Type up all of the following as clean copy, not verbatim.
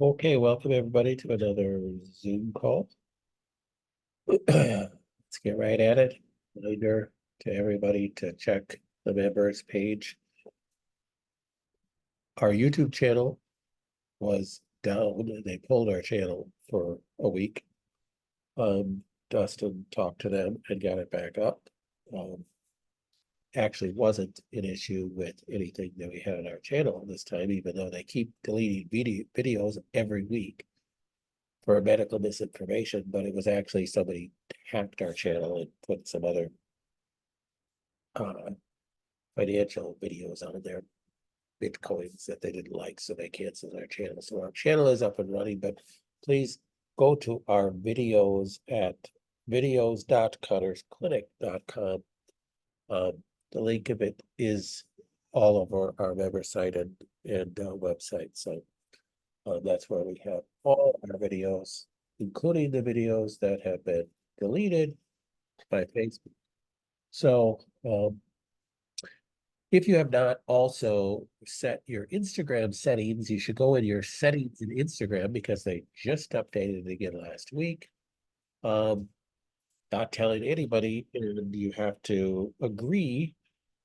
Okay, welcome everybody to another Zoom call. Let's get right at it. Reminder to everybody to check the members page. Our YouTube channel was down and they pulled our channel for a week. Dustin talked to them and got it back up. Actually wasn't an issue with anything that we had on our channel this time, even though they keep deleting videos every week for medical misinformation, but it was actually somebody hacked our channel and put some other financial videos on there, Bitcoins that they didn't like, so they canceled our channel. So our channel is up and running, but please go to our videos at videos.cuttersclinic.com. The link of it is all over our member site and website. So that's where we have all our videos, including the videos that have been deleted by Facebook. So if you have not also set your Instagram settings, you should go in your settings in Instagram because they just updated it again last week. Not telling anybody, and you have to agree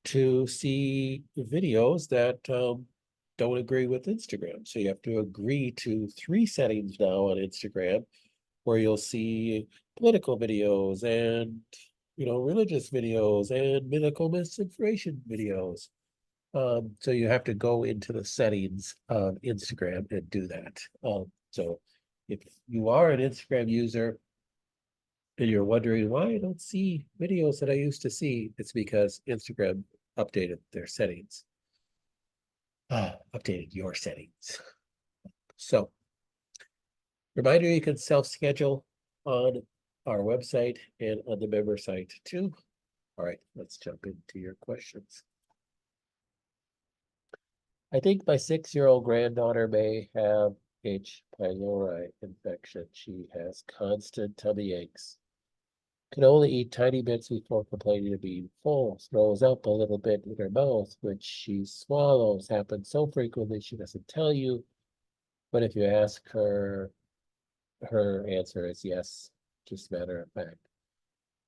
to see videos that don't agree with Instagram. So you have to agree to 3 settings now on Instagram where you'll see political videos and religious videos and medical misinformation videos. So you have to go into the settings of Instagram and do that. So if you are an Instagram user and you're wondering why I don't see videos that I used to see, it's because Instagram updated their settings. Updated your settings. So, reminder, you can self-schedule on our website and on the member site too. All right, let's jump into your questions. I think my 6-year-old granddaughter may have H. pylori infection. She has constant tummy aches. Can only eat tiny bits before complaining of being full. Throws up a little bit in her mouth, which she swallows. Happens so frequently she doesn't tell you. But if you ask her, her answer is yes, just matter of fact.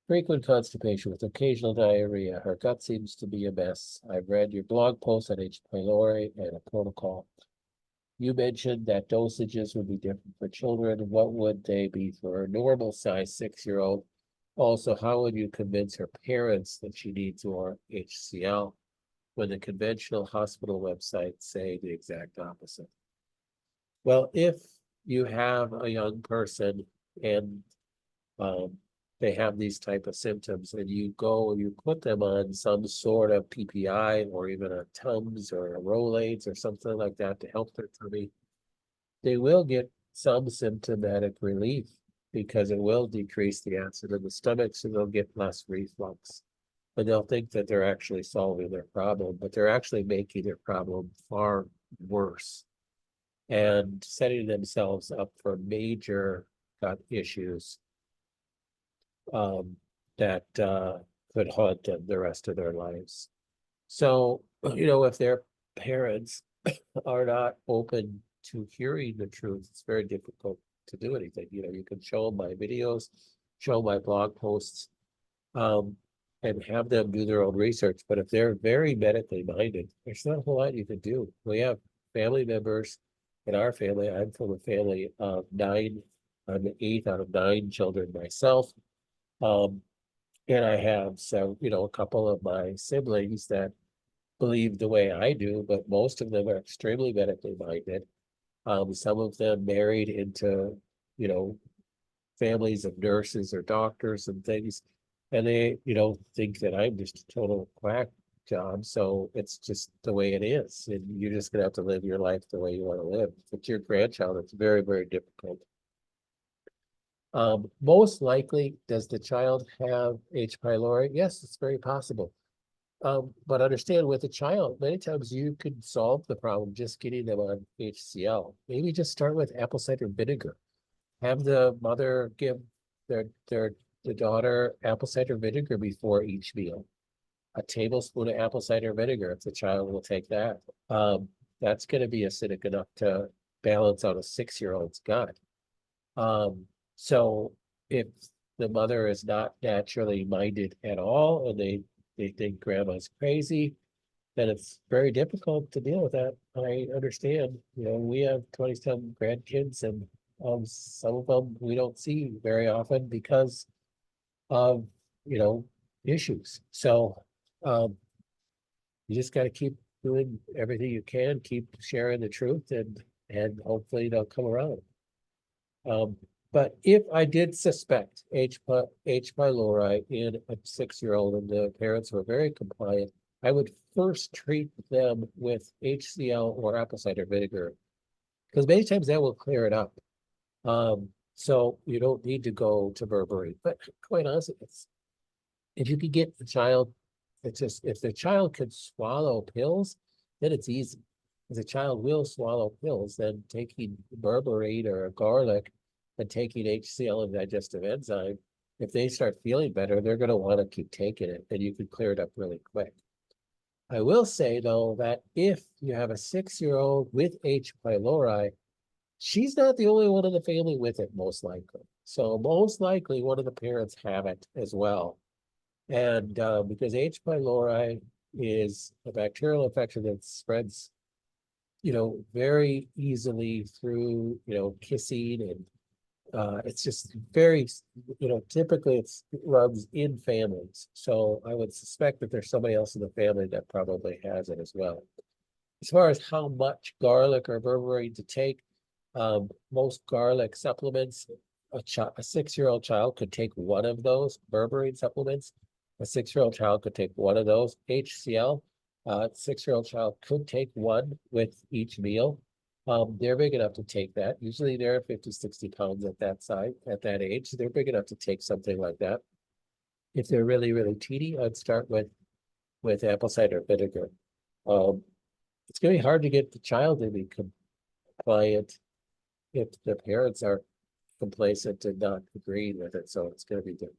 Frequent constipation with occasional diarrhea. Her gut seems to be a mess. I've read your blog post on H. pylori and a protocol. You mentioned that dosages would be different for children. What would they be for a normal size 6-year-old? Also, how would you convince her parents that she needs more HCl when the conventional hospital websites say the exact opposite? Well, if you have a young person and they have these type of symptoms and you go and you put them on some sort of PPI or even a Tums or a Rolaids or something like that to help their tummy, they will get some symptomatic relief because it will decrease the acid in the stomach, so they'll get less reflux. And they'll think that they're actually solving their problem, but they're actually making their problem far worse and setting themselves up for major gut issues that could haunt them the rest of their lives. So, if their parents are not open to hearing the truth, it's very difficult to do anything. You can show them my videos, show my blog posts, and have them do their own research. But if they're very medically minded, there's not a whole lot you can do. We have family members in our family. I'm from a family of 9. I'm the 8th out of 9 children myself. And I have a couple of my siblings that believe the way I do, but most of them are extremely medically minded. Some of them married into, families of nurses or doctors and things, and they, think that I'm just a total quack job. So it's just the way it is, and you're just gonna have to live your life the way you want to live. With your grandchild, it's very, very difficult. Most likely, does the child have H. pylori? Yes, it's very possible. But understand with a child, many times you could solve the problem just getting them on HCl. Maybe just start with apple cider vinegar. Have the mother give the daughter apple cider vinegar before each meal. A tablespoon of apple cider vinegar, if the child will take that. That's going to be acidic enough to balance out a 6-year-old's gut. So if the mother is not naturally minded at all, and they think grandma's crazy, then it's very difficult to deal with that. I understand, we have 20-some grandkids, and some of them we don't see very often because of, issues. So you just got to keep doing everything you can, keep sharing the truth, and hopefully they'll come around. But if I did suspect H. pylori in a 6-year-old and the parents were very compliant, I would first treat them with HCl or apple cider vinegar, because many times that will clear it up. So you don't need to go to berberine. But quite honestly, if you could get the child, it's just, if the child could swallow pills, then it's easy. If the child will swallow pills, then taking berberine or garlic and taking HCl and digestive enzyme, if they start feeling better, they're going to want to keep taking it, and you can clear it up really quick. I will say, though, that if you have a 6-year-old with H. pylori, she's not the only one in the family with it, most likely. So most likely one of the parents have it as well. And because H. pylori is a bacterial infection that spreads, very easily through, kissing, and it's just very, typically it runs in families. So I would suspect that there's somebody else in the family that probably has it as well. As far as how much garlic or berberine to take, most garlic supplements, a 6-year-old child could take one of those berberine supplements. A 6-year-old child could take one of those. HCl, 6-year-old child could take one with each meal. They're big enough to take that. Usually they're 50, 60 pounds at that age. They're big enough to take something like that. If they're really, really teeny, I'd start with apple cider vinegar. It's going to be hard to get the child to be compliant if the parents are complacent and not agreeing with it. So it's going to be different.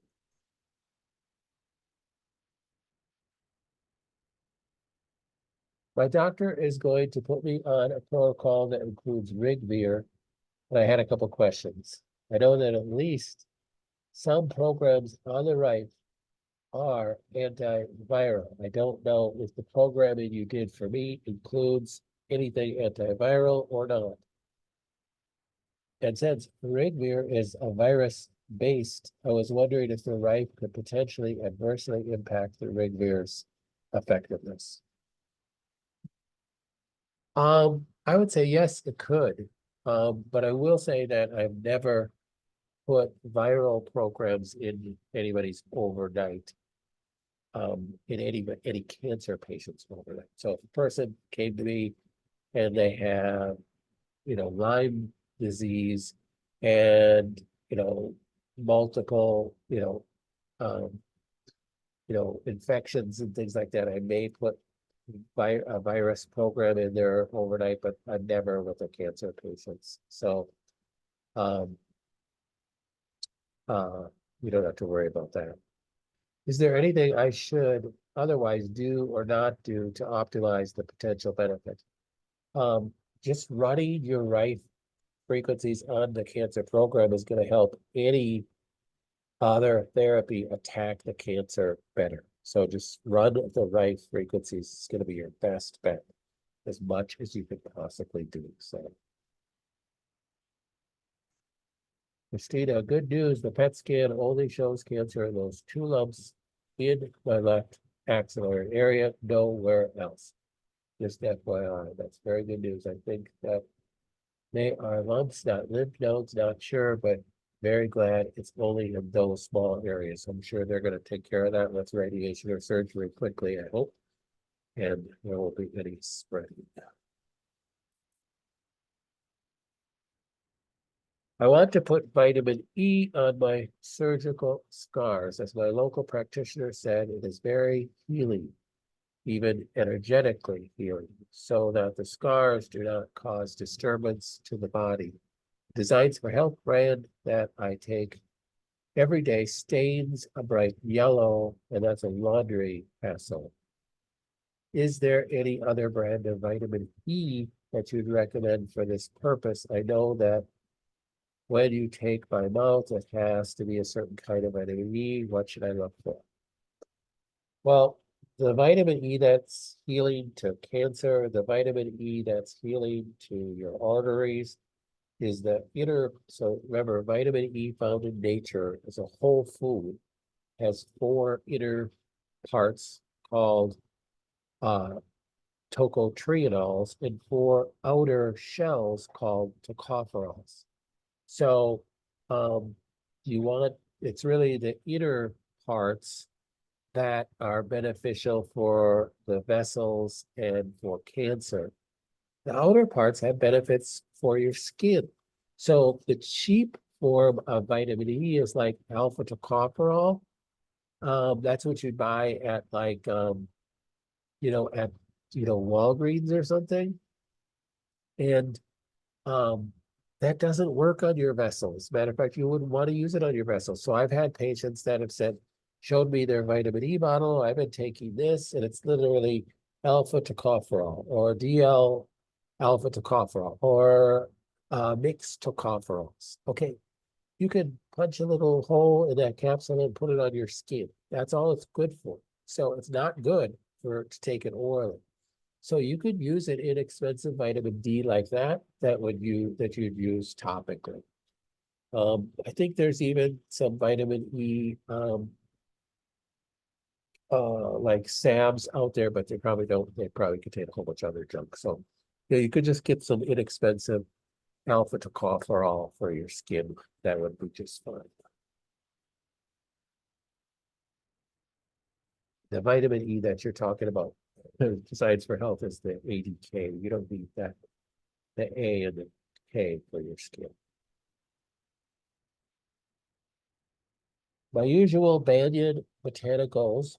My doctor is going to put me on a protocol that includes Rigvir, and I had a couple questions. I know that at least some programs on the right are antiviral. I don't know if the programming you did for me includes anything antiviral or not. And since Rigvir is a virus-based, I was wondering if the right could potentially adversely impact the Rigvir's effectiveness. I would say yes, it could. But I will say that I've never put viral programs in anybody's overnight, in any cancer patient's overnight. So if a person came to me and they have, Lyme disease and, multiple, infections and things like that, I may put a virus program in there overnight, but I'm never with the cancer patients. So you don't have to worry about that. Is there anything I should otherwise do or not do to optimize the potential benefit? Just running your right frequencies on the cancer program is going to help any other therapy attack the cancer better. So just run the right frequencies. It's going to be your best bet, as much as you could possibly do. So, Christina, good news. The PET scan only shows cancer in those 2 lumps in my left axillary area, nowhere else. Just FYI, that's very good news. I think that they are lumps, not lymph nodes, not sure, but very glad it's only in those small areas. I'm sure they're going to take care of that with radiation or surgery quickly, I hope. And there won't be any spreading. I want to put vitamin E on my surgical scars. As my local practitioner said, it is very healing, even energetically healing, so that the scars do not cause disturbance to the body. Designs for Health brand that I take every day stains a bright yellow, and that's a laundry hassle. Is there any other brand of vitamin E that you'd recommend for this purpose? I know that when you take by mouth, it has to be a certain kind of vitamin E. What should I look for? Well, the vitamin E that's healing to cancer, the vitamin E that's healing to your arteries is the inner. So remember, vitamin E found in nature is a whole food, has four inner parts called uh, tocotrienols and four outer shells called tocopherols. So you want, it's really the inner parts that are beneficial for the vessels and for cancer. The outer parts have benefits for your skin. So the cheap form of vitamin E is like alpha tocopherol. That's what you'd buy at like at Walgreens or something. And um that doesn't work on your vessels. Matter of fact, you wouldn't want to use it on your vessels. So I've had patients that have said, showed me their vitamin E bottle. I've been taking this, and it's literally alpha tocopherol or DL alpha tocopherol or mixed tocopherols. Okay, you can punch a little hole in that capsule and put it on your skin. That's all it's good for. So it's not good for to take it orally. So you could use an inexpensive vitamin D like that, that you'd use topically. I think there's even some vitamin E like SABs out there, but they probably contain a whole bunch of other junk. So yeah, you could just get some inexpensive alpha tocopherol for your skin. That would be just fine. The vitamin E that you're talking about, besides for health, is the ADK. You don't need that, the A and the K for your skin. My usual Banyan Botanicals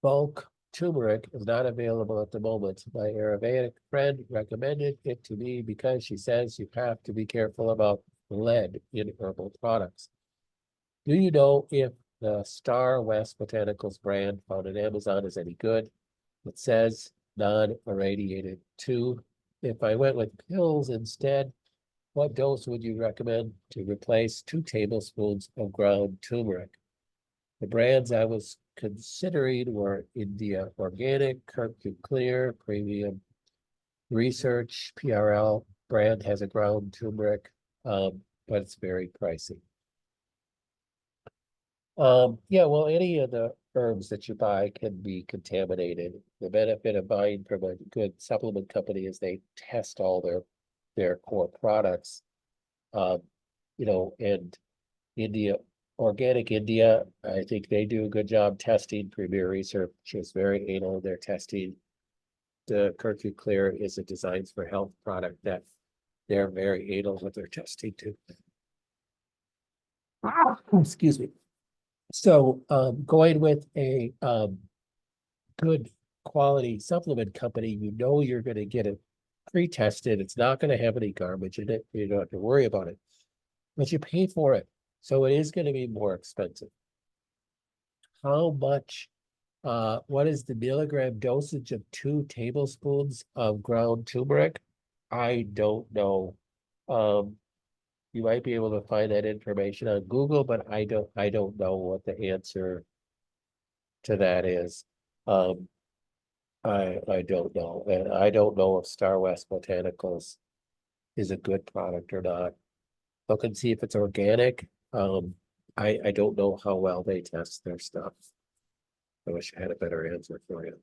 bulk turmeric is not available at the moment. My Ayurvedic friend recommended it to me because she says you have to be careful about lead in herbal products. Do you know if the Star West Botanicals brand found on Amazon is any good? It says non-irradiated too. If I went with pills instead, what dose would you recommend to replace 2 tablespoons of ground turmeric? The brands I was considering were India Organic, Kirkland Clear, Premium Research, PRL brand has a ground turmeric, but it's very pricey. Yeah, well, any of the herbs that you buy can be contaminated. The benefit of buying from a good supplement company is they test all their core products. Um, and India, Organic India, I think they do a good job testing. Premier Research is very anal in their testing. The Kirkland Clear is a Designs for Health product that they're very anal with their testing too. Excuse me. So going with a good quality supplement company, you're going to get it pre-tested. It's not going to have any garbage in it. You don't have to worry about it, but you pay for it. So it is going to be more expensive. How much, what is the milligram dosage of 2 tablespoons of ground turmeric? I don't know. Um, you might be able to find that information on Google, but I don't know what the answer to that is. Um, I don't know, and I don't know if Star West Botanicals is a good product or not. Look and see if it's organic. I don't know how well they test their stuff. I wish I had a better answer for you.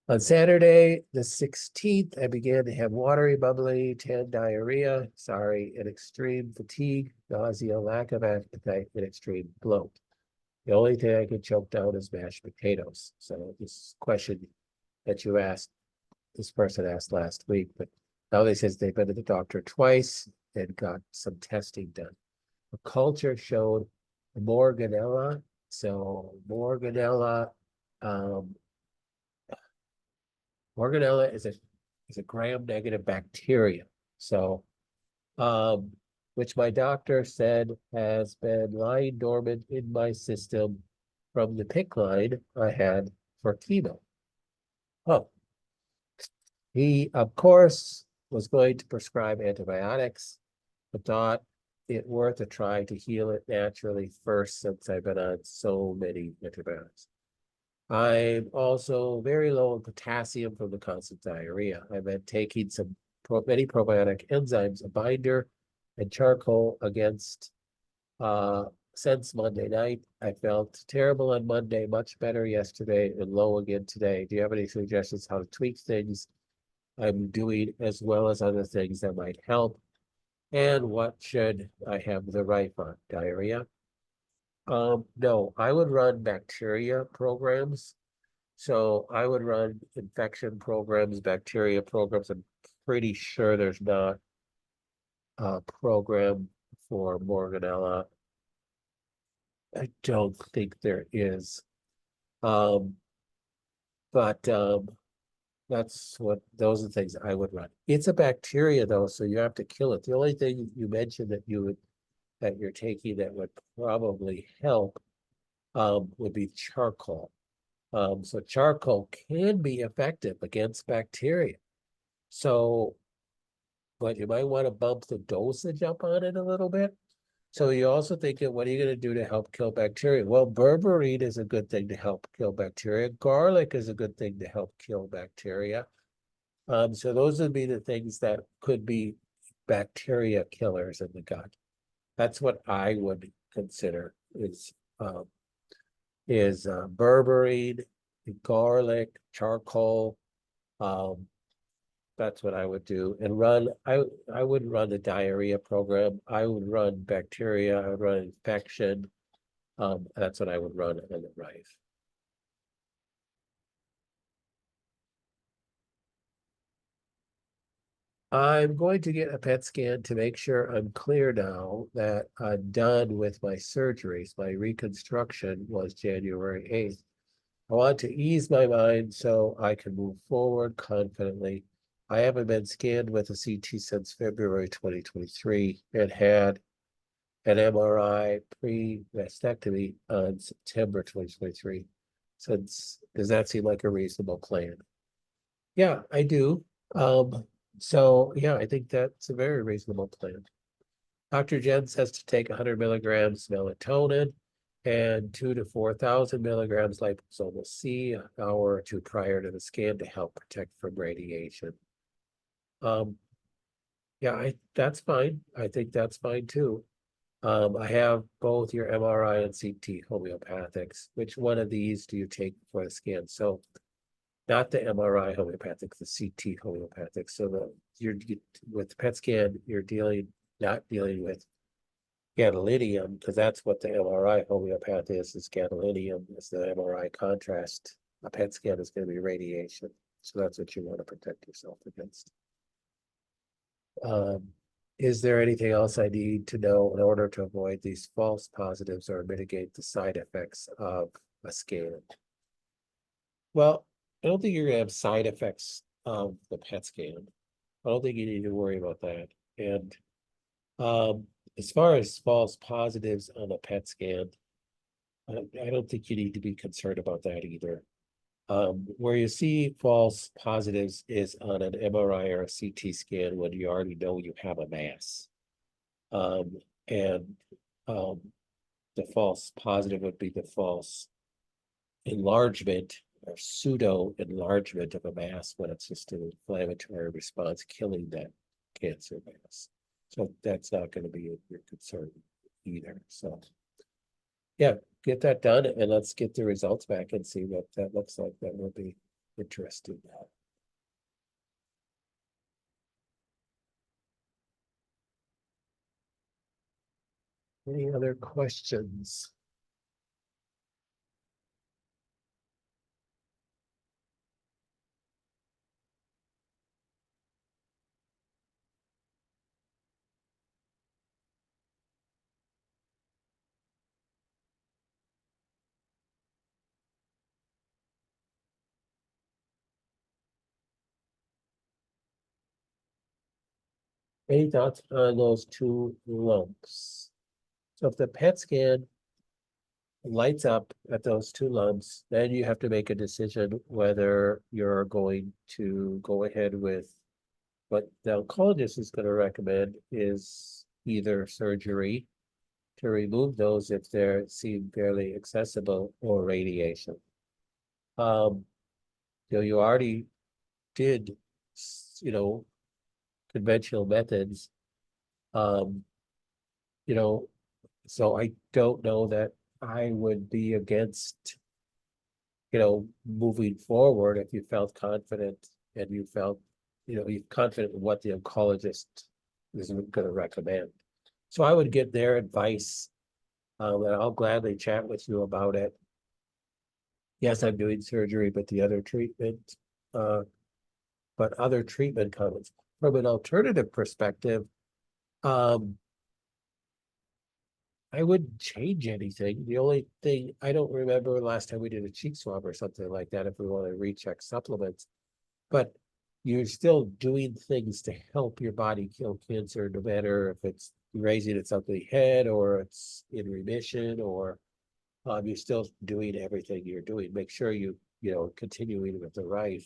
On Saturday, the 16th, I began to have watery, bubbly, tan diarrhea, and extreme fatigue, nausea, lack of appetite, and extreme bloat. The only thing I could choke down is mashed potatoes. So this question that you asked, this person asked last week, but now they says they've been to the doctor twice and got some testing done. The culture showed Morganella. So um, Morganella is a gram-negative bacteria. So which my doctor said has been lying dormant in my system from the PICC line I had for chemo. Oh, he, of course, was going to prescribe antibiotics, but thought it worth a try to heal it naturally first since I've been on so many antibiotics. I'm also very low in potassium from the constant diarrhea. I've been taking many probiotic enzymes, a binder, and charcoal against since Monday night. I felt terrible on Monday, much better yesterday, and low again today. Do you have any suggestions how to tweak things I'm doing as well as other things that might help? And what should I have the right on? Diarrhea? No, I would run bacteria programs. So I would run infection programs, bacteria programs. I'm pretty sure there's not a program for Morganella. I don't think there is. Um, but those are the things I would run. It's a bacteria though, so you have to kill it. The only thing you mentioned that you're taking that would probably help would be charcoal. So charcoal can be effective against bacteria. So, but you might want to bump the dosage up on it a little bit. So you also think what are you going to do to help kill bacteria? Well, berberine is a good thing to help kill bacteria. Garlic is a good thing to help kill bacteria. So those would be the things that could be bacteria killers in the gut. That's what I would consider is berberine, garlic, charcoal. Um, that's what I would do. And I would run a diarrhea program. I would run bacteria. I would run infection. That's what I would run on the Rife. I'm going to get a PET scan to make sure I'm clear now that I'm done with my surgeries. My reconstruction was January 8th. I want to ease my mind so I can move forward confidently. I haven't been scanned with a CT since February 2023 and had an MRI pre-mastectomy on September 2023. Does that seem like a reasonable plan? Yeah, I do. So yeah, I think that's a very reasonable plan. Dr. Jen says to take 100 milligrams melatonin and 2 to 4,000 milligrams liposomal C an hour or two prior to the scan to help protect from radiation. Um, yeah, that's fine. I think that's fine too. I have both your MRI and CT homeopathics. Which one of these do you take for the scan? So not the MRI homeopathic, the CT homeopathic. So with the PET scan, you're not dealing with gadolinium, because that's what the MRI homeopath is gadolinium, is the MRI contrast. A PET scan is going to be radiation. So that's what you want to protect yourself against. Um, is there anything else I need to know in order to avoid these false positives or mitigate the side effects of a scan? Well, I don't think you're going to have side effects of the PET scan. I don't think you need to worry about that. And as far as false positives on a PET scan, I don't think you need to be concerned about that either. Where you see false positives is on an MRI or a CT scan when you already know you have a mass. And the false positive would be the false enlargement or pseudo enlargement of a mass when it's just an inflammatory response killing that cancer mass. So that's not going to be your concern either. So yeah, get that done and let's get the results back and see what that looks like. That will be interesting. Any other questions? Any thoughts on those two lumps? So if the PET scan lights up at those two lumps, then you have to make a decision whether you're going to go ahead with what the oncologist is going to recommend is either surgery to remove those if they seem fairly accessible, or radiation. You already did, you know, conventional methods. Um, you know, so I don't know that I would be against, moving forward if you felt confident and you felt, you're confident in what the oncologist is going to recommend. So I would get their advice, and I'll gladly chat with you about it. Yes, I'm doing surgery, but the other treatment, but other treatment comments. From an alternative perspective, um, I wouldn't change anything. The only thing, I don't remember last time we did a cheek swab or something like that, if we want to recheck supplements. But you're still doing things to help your body kill cancer, no matter if it's raising its ugly head or it's in remission, or you're still doing everything you're doing. Make sure continuing with the right.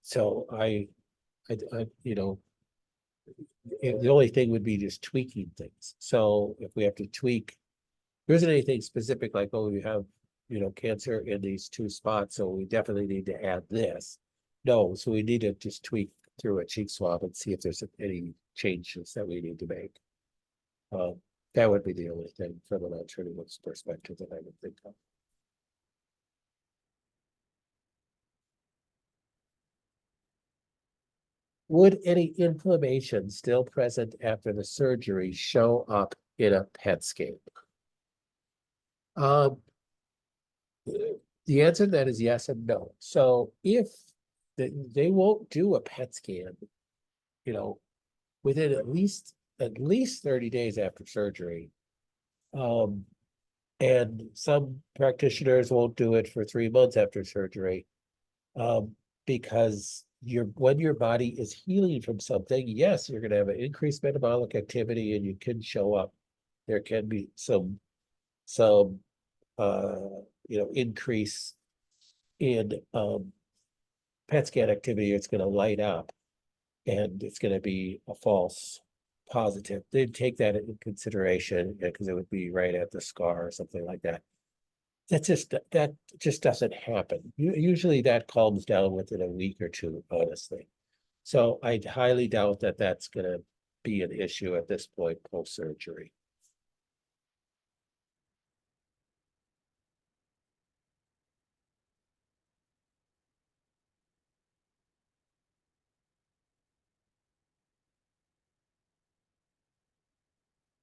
So the only thing would be just tweaking things. So if we have to tweak, there isn't anything specific like, oh, you have, cancer in these two spots, so we definitely need to add this. No, so we need to just tweak through a cheek swab and see if there's any changes that we need to make. That would be the only thing from an alternative perspective that I would think of. Would any inflammation still present after the surgery show up in a PET scan? Um, the answer to that is yes and no. So if they won't do a PET scan, within at least 30 days after surgery. And some practitioners won't do it for 3 months after surgery. Because when your body is healing from something, yes, you're going to have an increased metabolic activity and you can show up. There can be some increase in PET scan activity. It's going to light up and it's going to be a false positive. They'd take that into consideration because it would be right at the scar or something like that. That just doesn't happen. Usually that calms down within a week or two, honestly. So I highly doubt that that's going to be an issue at this point post-surgery.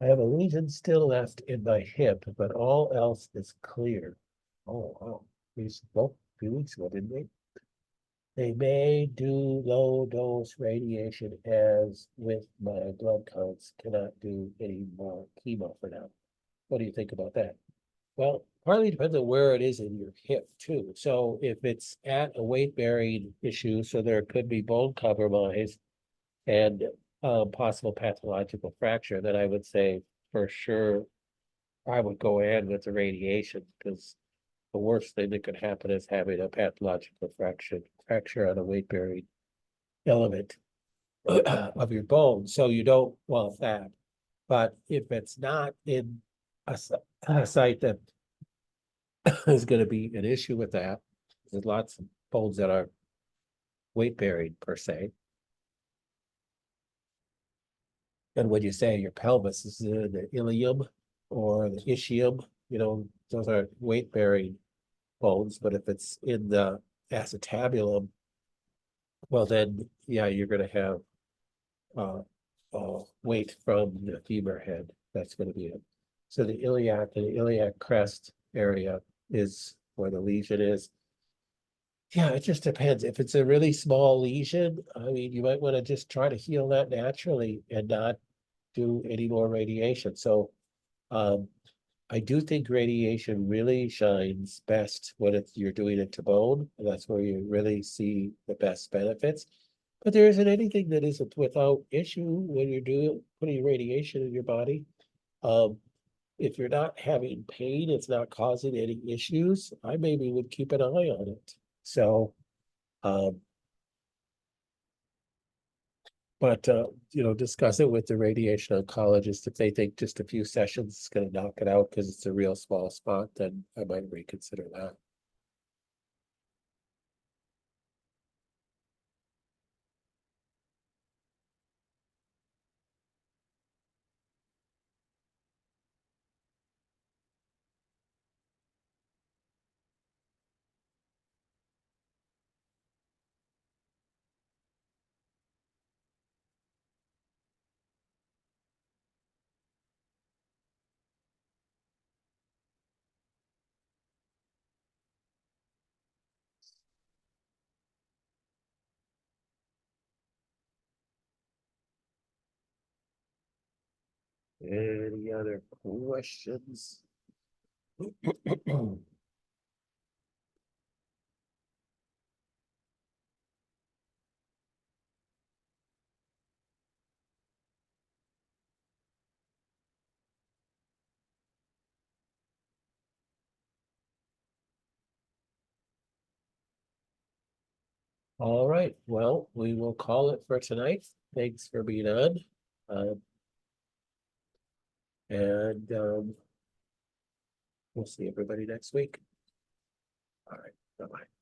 I have a lesion still left in my hip, but all else is clear. Oh, wow. These both 2 weeks ago, didn't they? They may do low dose radiation as with my blood counts, cannot do any more chemo for now. What do you think about that? Well, partly depends on where it is in your hip too. So if it's at a weight bearing issue, so there could be bone compromise and possible pathological fracture, then I would say for sure I would go ahead with the radiation, because the worst thing that could happen is having a pathological fracture on a weight bearing element of your bone. So you don't want that. But if it's not in a site that is going to be an issue with that, there's lots of bones that are weight bearing per se. And when you say your pelvis is in the ilium or the ischium, those are weight bearing bones. But if it's in the acetabulum, well, then, yeah, you're going to have weight from the femur head. That's going to be it. So the iliac and the iliac crest area is where the lesion is. Yeah, it just depends. If it's a really small lesion, I mean, you might want to just try to heal that naturally and not do any more radiation. So I do think radiation really shines best when you're doing it to bone. And that's where you really see the best benefits. But there isn't anything that isn't without issue when you're putting radiation in your body. Um, if you're not having pain, it's not causing any issues, I maybe would keep an eye on it. So, um, but discuss it with the radiation oncologist. If they think just a few sessions is gonna knock it out because it's a real small spot, then I might reconsider that. Any other questions? All right, well, we will call it for tonight. Thanks for being on. Uh, and we'll see everybody next week. All right, bye-bye.